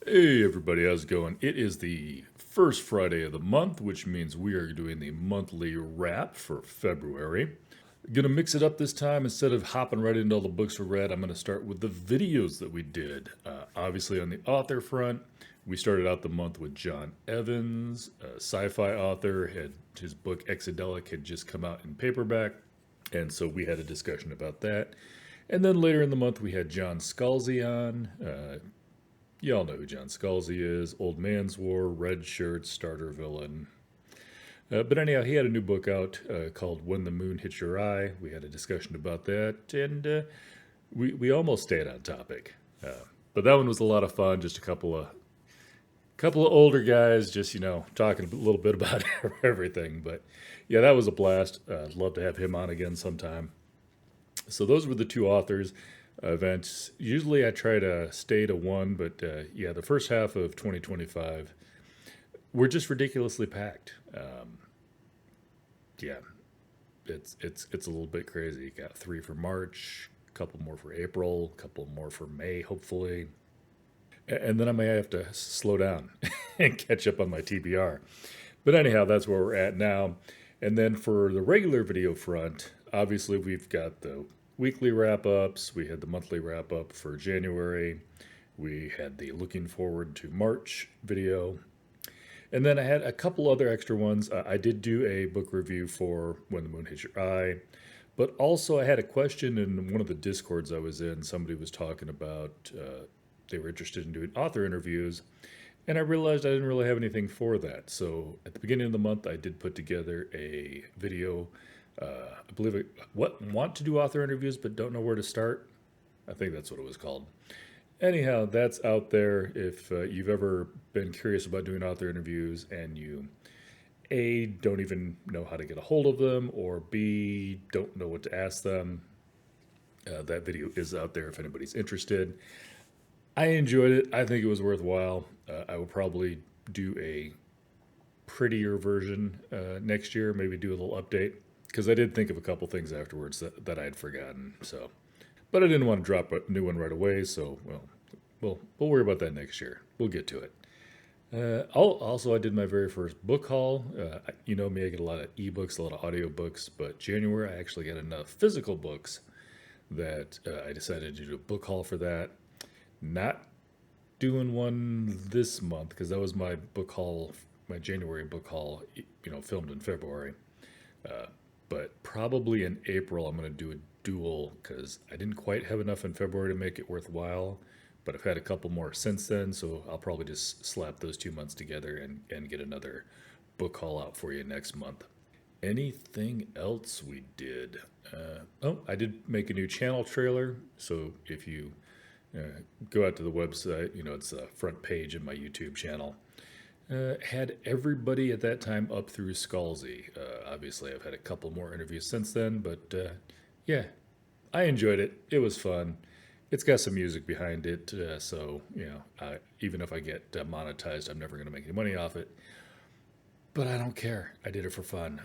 Hey everybody, how's it going? It is the first Friday of the month, which means we are doing the monthly wrap for February. Gonna mix it up this time. Instead of hopping right into all the books we read, I'm gonna start with the videos that we did. Obviously, on the author front, we started out the month with John Evans, a sci-fi author. Had his book Exidelic had just come out in paperback, and so we had a discussion about that. And then later in the month, we had John Scalzi on. Y'all know who John Scalzi is. Old Man's War, Red Shirt, starter villain. But anyhow, he had a new book out called When the Moon Hits Your Eye. We had a discussion about that, and we almost stayed on topic. But that one was a lot of fun. Just a couple of older guys, just talking a little bit about everything. But yeah, that was a blast. I'd love to have him on again sometime. So those were the two authors events. Usually I try to stay to one, but yeah, the first half of 2025 we're just ridiculously packed. Yeah, it's a little bit crazy. You got three for March, a couple more for April, a couple more for May, hopefully, and then I may have to slow down and catch up on my TBR. But anyhow, that's where we're at now. And then for the regular video front, obviously we've got the weekly wrap ups. We had the monthly wrap up for January. We had the looking forward to March video. And then I had a couple other extra ones. I did do a book review for When the Moon Hits Your Eye, but also I had a question in one of the discords I was in. Somebody was talking about they were interested in doing author interviews, and I realized I didn't really have anything for that. So at the beginning of the month, I did put together a video. I believe what want to do author interviews but don't know where to start. I think that's what it was called. Anyhow, that's out there. If you've ever been curious about doing author interviews and you A, don't even know how to get a hold of them, or B, don't know what to ask them, that video is out there if anybody's interested. I enjoyed it. I think it was worthwhile. I will probably do a prettier version next year, maybe do a little update, because I did think of a couple things afterwards that I had forgotten. So, but I didn't want to drop a new one right away. So, we'll worry about that next year. We'll get to it. Also, I did my very first book haul. You know me, I get a lot of ebooks, a lot of audiobooks, but January I actually got enough physical books that I decided to do a book haul for that. Not doing one this month because that was my book haul, my January book haul, filmed in February. Uh, but probably in April, I'm going to do a dual because I didn't quite have enough in February to make it worthwhile. But I've had a couple more since then, so I'll probably just slap those 2 months together and get another book haul out for you next month. Anything else we did? Oh, I did make a new channel trailer. So if you go out to the website, it's the front page of my YouTube channel. Had everybody at that time up through Scalzi. Obviously, I've had a couple more interviews since then, but yeah, I enjoyed it. It was fun. It's got some music behind it, so even if I get monetized, I'm never going to make any money off it. But I don't care. I did it for fun.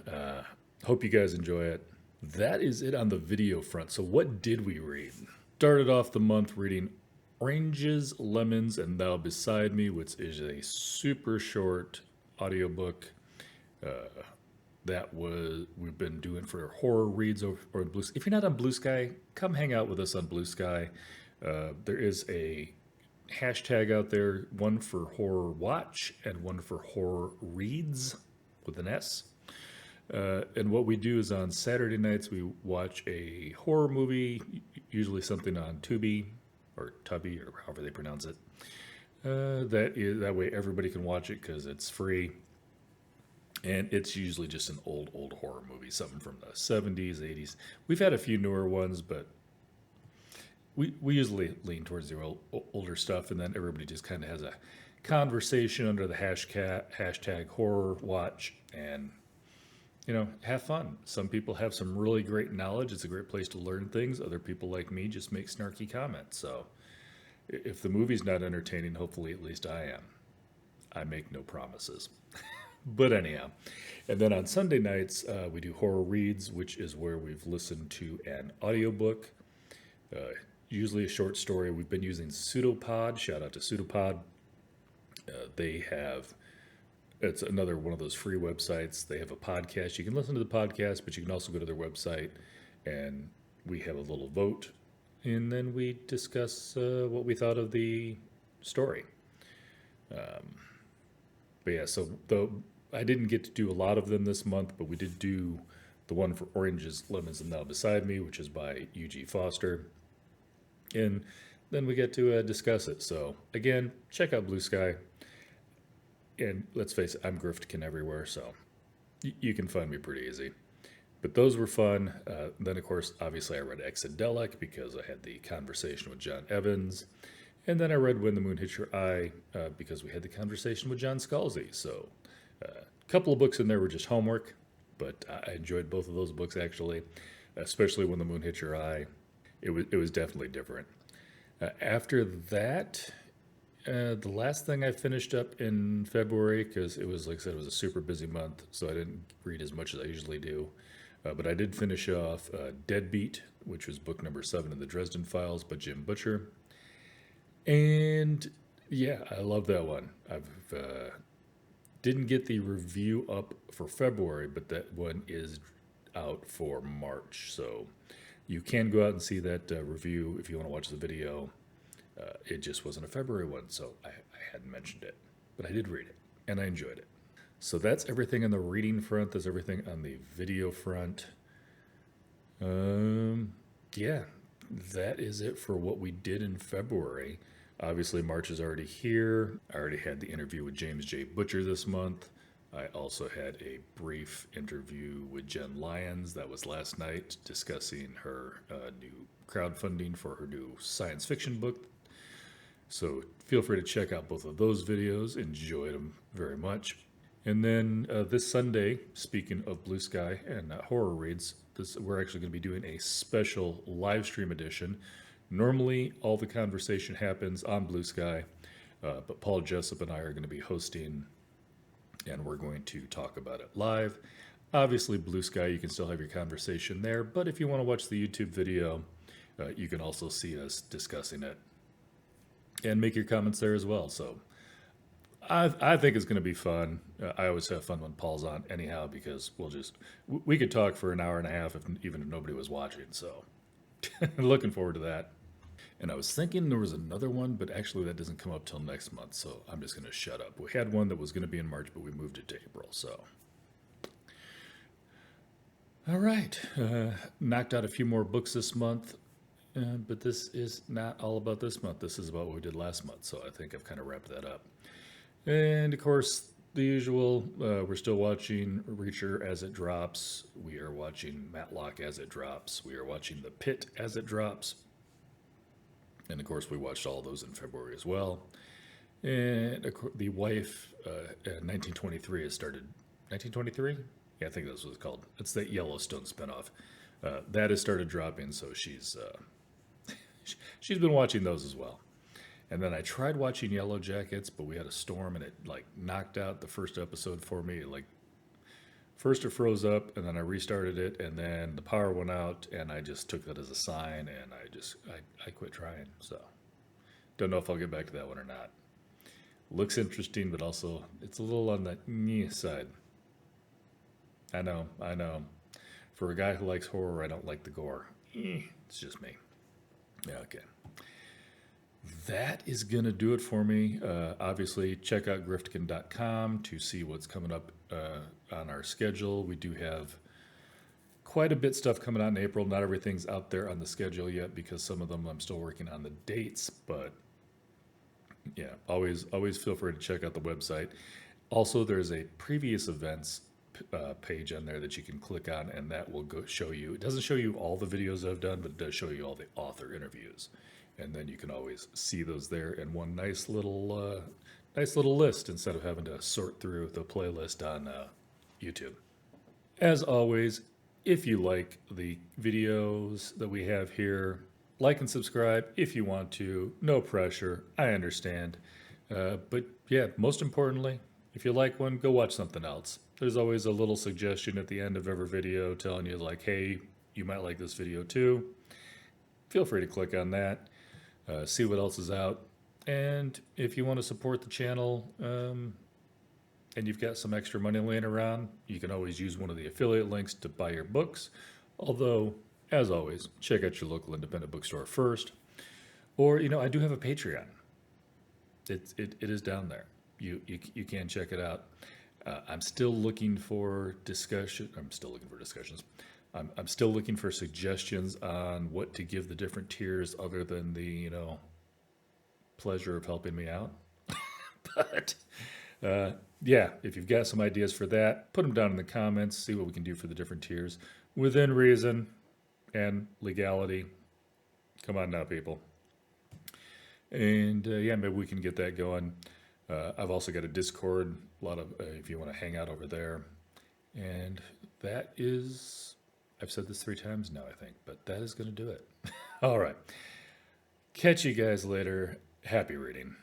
Hope you guys enjoy it. That is it on the video front. So what did we read? Started off the month reading Oranges, Lemons, and Thou Beside Me, which is a super short audiobook that was we've been doing for horror reads or Blue. If you're not on Blue Sky, come hang out with us on Blue Sky. There is a hashtag out there, one for horror watch and one for horror reads with an S. And what we do is on Saturday nights we watch a horror movie, usually something on Tubi or Tubby or however they pronounce it. That way everybody can watch it because it's free. And it's usually just an old horror movie, something from the 70s, 80s. We've had a few newer ones, but we usually lean towards the older stuff, and then everybody just kind of has a conversation under the hashtag horror watch, and have fun. Some people have some really great knowledge. It's a great place to learn things. Other people like me just make snarky comments. So if the movie's not entertaining, hopefully at least I am. I make no promises. But anyhow, and then on Sunday nights, we do horror reads, which is where we've listened to an audiobook, usually a short story. We've been using Pseudopod. Shout out to Pseudopod. They have, it's another one of those free websites. They have a podcast. You can listen to the podcast, but you can also go to their website, and we have a little vote, and then we discuss what we thought of the story. But yeah, so I didn't get to do a lot of them this month, but we did do the one for Oranges, Lemons, and Now Beside Me, which is by U.G. Foster. And then we get to discuss it. So again, check out Blue Sky. And let's face it, I'm Gryftkin everywhere, so you can find me pretty easy. But those were fun. Then, of course, obviously, I read Exedelic because I had the conversation with John Evans. And then I read When the Moon Hits Your Eye because we had the conversation with John Scalzi. So a couple of books in there were just homework, but I enjoyed both of those books, actually, especially When the Moon Hits Your Eye. It was definitely different. After that, the last thing I finished up in February, because it was, like I said, it was a super busy month, so I didn't read as much as I usually do. But I did finish off Deadbeat, which was book number 7 in the Dresden Files by Jim Butcher. And yeah, I love that one. I've didn't get the review up for February, but that one is out for March. So you can go out and see that review if you want to watch the video. It just wasn't a February one, so I hadn't mentioned it. But I did read it, and I enjoyed it. So that's everything on the reading front. There's everything on the video front. Yeah, that is it for what we did in February. Obviously, March is already here. I already had the interview with James J. Butcher this month. I also had a brief interview with Jen Lyons. That was last night, discussing her new crowdfunding for her new science fiction book. So feel free to check out both of those videos. Enjoyed them very much. And then this Sunday, speaking of Blue Sky and horror reads, we're actually going to be doing a special live stream edition. Normally, all the conversation happens on Blue Sky, but Paul Jessup and I are going to be hosting, and we're going to talk about it live. Obviously, Blue Sky, you can still have your conversation there, but if you want to watch the YouTube video, you can also see us discussing it and make your comments there as well. So I think it's going to be fun. I always have fun when Paul's on anyhow, because we could talk for an hour and a half even if nobody was watching. So looking forward to that. And I was thinking there was another one, but actually that doesn't come up till next month, so I'm just going to shut up. We had one that was going to be in March, but we moved it to April, so. All right. Knocked out a few more books this month, but this is not all about this month. This is about what we did last month, so I think I've kind of wrapped that up. And, of course, the usual, we're still watching Reacher as it drops. We are watching Matlock as it drops. We are watching The Pit as it drops. And, of course, we watched all those in February as well. And The Wife, 1923 has started. 1923? Yeah, I think that's what it's called. It's that Yellowstone spinoff. That has started dropping, so she's been watching those as well. And then I tried watching Yellow Jackets, but we had a storm, and it knocked out the first episode for me. First it froze up, and then I restarted it, and then the power went out, and I just took that as a sign, and I quit trying. So don't know if I'll get back to that one or not. Looks interesting, but also it's a little on the nyeh side. I know. For a guy who likes horror, I don't like the gore. It's just me. Yeah, okay. That is going to do it for me. Obviously, check out Gryftkin.com to see what's coming up on our schedule. We do have quite a bit stuff coming out in April. Not everything's out there on the schedule yet because some of them I'm still working on the dates. But yeah, always feel free to check out the website. Also, there's a previous events page on there that you can click on, and that will show you. It doesn't show you all the videos I've done, but it does show you all the author interviews. And then you can always see those there in one nice little list instead of having to sort through the playlist on YouTube. As always, if you like the videos that we have here, like and subscribe if you want to. No pressure. I understand. But yeah, most importantly, if you like one, go watch something else. There's always a little suggestion at the end of every video telling you hey, you might like this video too. Feel free to click on that. See what else is out. And if you want to support the channel, and you've got some extra money laying around, you can always use one of the affiliate links to buy your books. Although, as always, check out your local independent bookstore first. Or, I do have a Patreon. It is down there. You can check it out. I'm still looking for discussion. I'm still looking for discussions. I'm still looking for suggestions on what to give the different tiers other than the, pleasure of helping me out. But yeah, if you've got some ideas for that, put them down in the comments. See what we can do for the different tiers within reason and legality. Come on now, people. And yeah, maybe we can get that going. I've also got a Discord, a lot of, if you want to hang out over there. And that is, I've said this 3 times now, I think, but that is going to do it. All right. Catch you guys later. Happy reading.